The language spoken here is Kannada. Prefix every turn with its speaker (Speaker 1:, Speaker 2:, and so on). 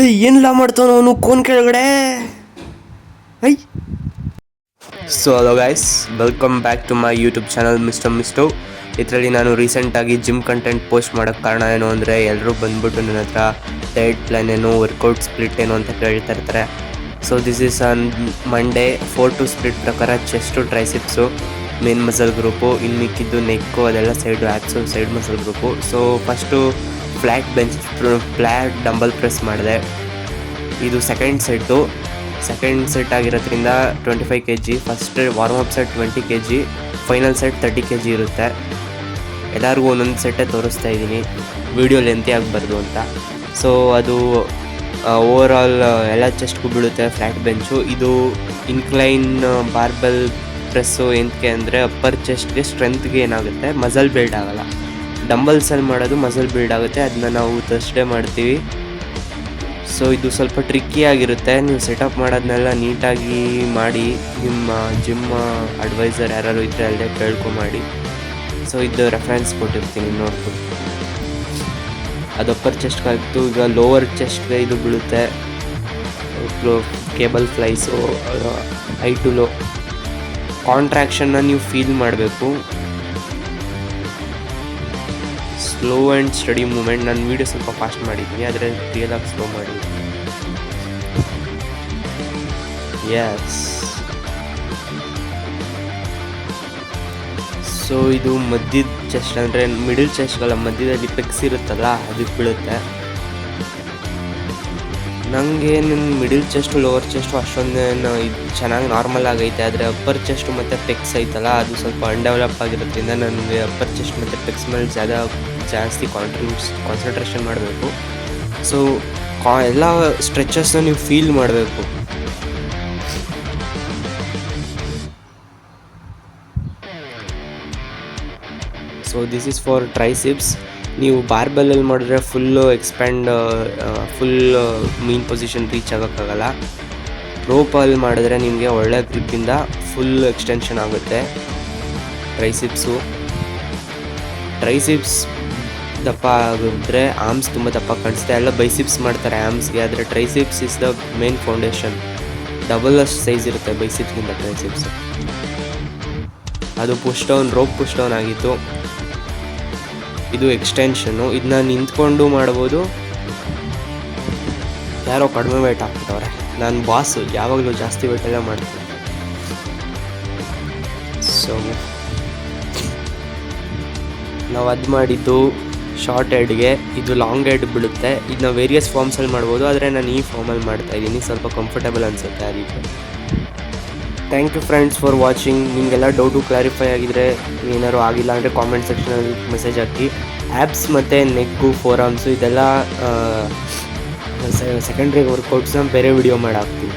Speaker 1: ಏನೆಲ್ಲ ಮಾಡ್ತಾವ ಅವನು ಕೋನ್ ಕೆಳಗಡೆ. I so hello guys, welcome back to my YouTube channel ಮಿಸ್ಟೋ. ಇದರಲ್ಲಿ ನಾನು ರೀಸೆಂಟಾಗಿ ಜಿಮ್ ಕಂಟೆಂಟ್ ಪೋಸ್ಟ್ ಮಾಡೋಕ್ಕೆ ಕಾರಣ ಏನು ಅಂದರೆ, ಎಲ್ಲರೂ ಬಂದ್ಬಿಟ್ಟು ನನ್ನ ಹತ್ರ ಡಯಟ್ ಪ್ಲ್ಯಾನ್ ಏನು, ವರ್ಕೌಟ್ ಸ್ಪ್ಲಿಟ್ ಏನು ಅಂತ ಕೇಳ್ತಾ ಇರ್ತಾರೆ. So this is on Monday 4-2 split ಪ್ರಕಾರ ಚೆಸ್ಟು ಟ್ರೈಸಿಪ್ಸು ಮೇನ್ ಮಸಲ್ ಗ್ರೂಪು, ಇನ್ನು ಮಿಕ್ಕಿದ್ದು ನೆಕ್ಕು ಅದೆಲ್ಲ side apps side muscle group. So first flat dumbbell press ಮಾಡಿದೆ. ಇದು ಸೆಕೆಂಡ್ ಸೆಟ್ ಆಗಿರೋದ್ರಿಂದ 25 kg. First warm up set 20 kg, final set 30 kg ಇರುತ್ತೆ. ಎಲ್ಲರಿಗೂ ಒಂದೊಂದು ಸೆಟ್ಟೇ ತೋರಿಸ್ತಾ ಇದ್ದೀನಿ, ವಿಡಿಯೋ ಲೆಂತಿ ಆಗಬಾರ್ದು ಅಂತ. ಸೊ ಅದು ಓವರಾಲ್ ಎಲ್ಲ ಚೆಸ್ಟ್ಗೂ ಬೀಳುತ್ತೆ ಫ್ಲ್ಯಾಟ್ ಬೆಂಚು. ಇದು ಇನ್ಕ್ಲೈನ್ ಬಾರ್ಬೆಲ್ ಪ್ರೆಸ್ಸು ಏನಕ್ಕೆ ಅಂದರೆ ಅಪ್ಪರ್ ಚೆಸ್ಟ್ಗೆ ಸ್ಟ್ರೆಂತ್ಗೆ ಏನಾಗುತ್ತೆ, ಮಸಲ್ ಬಿಲ್ಡ್ ಆಗೋಲ್ಲ. ಡಂಬಲ್ಸಲ್ಲಿ ಮಾಡೋದು ಮಸಲ್ ಬಿಲ್ಡ್ ಆಗುತ್ತೆ, ಅದನ್ನ ನಾವು ಥರ್ಸ್ಡೇ ಮಾಡ್ತೀವಿ. ಸೊ ಇದು ಸ್ವಲ್ಪ ಟ್ರಿಕ್ಕಿ ಆಗಿರುತ್ತೆ. ನೀವು ಸೆಟಪ್ ಮಾಡೋದನ್ನೆಲ್ಲ ನೀಟಾಗಿ ಮಾಡಿ, ನಿಮ್ಮ ಜಿಮ್ ಅಡ್ವೈಸರ್ ಯಾರು ಇದ್ದರೆ ಅಲ್ಲೇ ಕೇಳ್ಕೊಂಡಿ. ಸೊ ಇದು ರೆಫರೆನ್ಸ್ ಕೊಟ್ಟಿರ್ತೀನಿ, ನೋಡ್ಬೋದು. ಅದು ಅಪ್ಪರ್ ಚೆಸ್ಟ್ಗೆ ಆಗ್ತು. ಈಗ ಲೋವರ್ ಚೆಸ್ಟ್ಗೆ ಇದು ಬೀಳುತ್ತೆ, cable flies, high to low ಕಾಂಟ್ರಾಕ್ಷನ್ನ ನೀವು ಫೀಲ್ ಮಾಡಬೇಕು. Slow and steady movement. ನಾನು ವೀಡಿಯೋ ಸ್ವಲ್ಪ ಫಾಸ್ಟ್ ಮಾಡಿದ್ದೀನಿ, ಆದರೆ ರಿಯಲಾಗಿ ಸ್ಲೋ ಮಾಡಿದ್ದೀನಿ. ಎಸ್. ಸೊ ಇದು ಮಧ್ಯದ ಚೆಸ್ಟ್ ಅಂದರೆ ಮಿಡಲ್ ಚೆಸ್ಟ್ಗಲ್ಲ, ಮಧ್ಯದಲ್ಲಿ ಪೆಕ್ಸ್ ಇರುತ್ತಲ್ಲ ಅದಕ್ಕೆ ಬೀಳುತ್ತೆ. ನನಗೆ ನನ್ನ ಮಿಡಲ್ ಚೆಸ್ಟು ಲೋವರ್ ಚೆಸ್ಟು ಅಷ್ಟೊಂದೇನು ಇದು ಚೆನ್ನಾಗಿ ನಾರ್ಮಲ್ ಆಗೈತೆ, ಆದರೆ ಅಪ್ಪರ್ ಚೆಸ್ಟು ಮತ್ತು ಪೆಕ್ಸ್ ಐತಲ್ಲ ಅದು ಸ್ವಲ್ಪ ಅನ್ಡೆವಲಪ್ ಆಗಿರೋದ್ರಿಂದ ನನಗೆ ಅಪ್ಪರ್ ಚೆಸ್ಟ್ ಮತ್ತು ಪೆಕ್ಸ್ ಮೇಲೆ ಜಾಸ್ತಿ ಕಾನ್ಸಂಟ್ರೇಷನ್ ಮಾಡಬೇಕು. ಸೊ ಎಲ್ಲ ಸ್ಟ್ರೆಚಸ್ನ ನೀವು ಫೀಲ್ ಮಾಡಬೇಕು. So this is for triceps. ನೀವು ಬಾರ್ಬೆಲ್ಲಲ್ಲಿ ಮಾಡಿದ್ರೆ ಫುಲ್ಲು ಫುಲ್ ಮೀನ್ ಪೊಸಿಷನ್ ರೀಚ್ ಆಗೋಕ್ಕಾಗಲ್ಲ. ರೋಪಲ್ಲಿ ಮಾಡಿದ್ರೆ ನಿಮಗೆ ಒಳ್ಳೆ ಗ್ರಿಪ್ಪಿಂದ ಫುಲ್ ಎಕ್ಸ್ಟೆನ್ಷನ್ ಆಗುತ್ತೆ ಟ್ರೈಸಿಪ್ಸ್ ದಪ್ಪ ಆಗಿದ್ರೆ ಆರ್ಮ್ಸ್ ತುಂಬ ದಪ್ಪ ಕಾಣಿಸುತ್ತೆ. ಎಲ್ಲ ಬೈಸಿಪ್ಸ್ ಮಾಡ್ತಾರೆ ಆರ್ಮ್ಸ್ಗೆ, ಆದರೆ triceps is the main foundation. Double ಅಷ್ಟು ಸೈಜ್ ಇರುತ್ತೆ ಬೈಸಿಪ್ಸ್ಗಿಂತ ಟ್ರೈಸಿಪ್ಸ್. ಅದು ರೋಪ್ ಪುಷ್ ಡೌನ್ ಆಗಿತ್ತು. ಇದು ಎಕ್ಸ್ಟೆನ್ಷನ್ನು. ಇದನ್ನ ನಿಂತ್ಕೊಂಡು ಮಾಡ್ಬೋದು. ಯಾರೋ ಕಡಿಮೆ ವೇಟ್ ಹಾಕ್ಬಿಟ್ಟವ್ರೆ. ನಾನು ಬಾಸು, ಯಾವಾಗಲೂ ಜಾಸ್ತಿ ವೇಟೆಲ್ಲ ಮಾಡ್ತೀನಿ. ಸೊ ನಾವು ಅದು ಮಾಡಿದ್ದು ಶಾರ್ಟ್ ಹೆಡ್ಗೆ, ಇದು ಲಾಂಗ್ ಹೆಡ್ ಬೀಳುತ್ತೆ. ಇದನ್ನ ವೇರಿಯಸ್ ಫಾರ್ಮ್ಸಲ್ಲಿ ಮಾಡ್ಬೋದು, ಆದರೆ ನಾನು ಈ ಫಾರ್ಮಲ್ಲಿ ಮಾಡ್ತಾಯಿದ್ದೀನಿ, ಸ್ವಲ್ಪ ಕಂಫರ್ಟಬಲ್ ಅನಿಸುತ್ತೆ ಅದಕ್ಕೆ. Thank you friends for watching. ನಿಮಗೆಲ್ಲ ಡೌಟು ಕ್ಲಾರಿಫೈ ಆಗಿದರೆ, ಏನಾದ್ರು ಆಗಿಲ್ಲ ಅಂದರೆ ಕಾಮೆಂಟ್ ಸೆಕ್ಷನಲ್ಲಿ ಮೆಸೇಜ್ ಹಾಕಿ. ಆ್ಯಪ್ಸ್ ಮತ್ತು ನೆಕ್ಕು, ಫೋರ್ ಆರ್ಮ್ಸು ಇದೆಲ್ಲ ಸೆಕೆಂಡ್ರಿ ವರ್ಕೌಟ್ಸ್ನ ಬೇರೆ ವಿಡಿಯೋ ಮಾಡಿ ಹಾಕ್ತೀನಿ.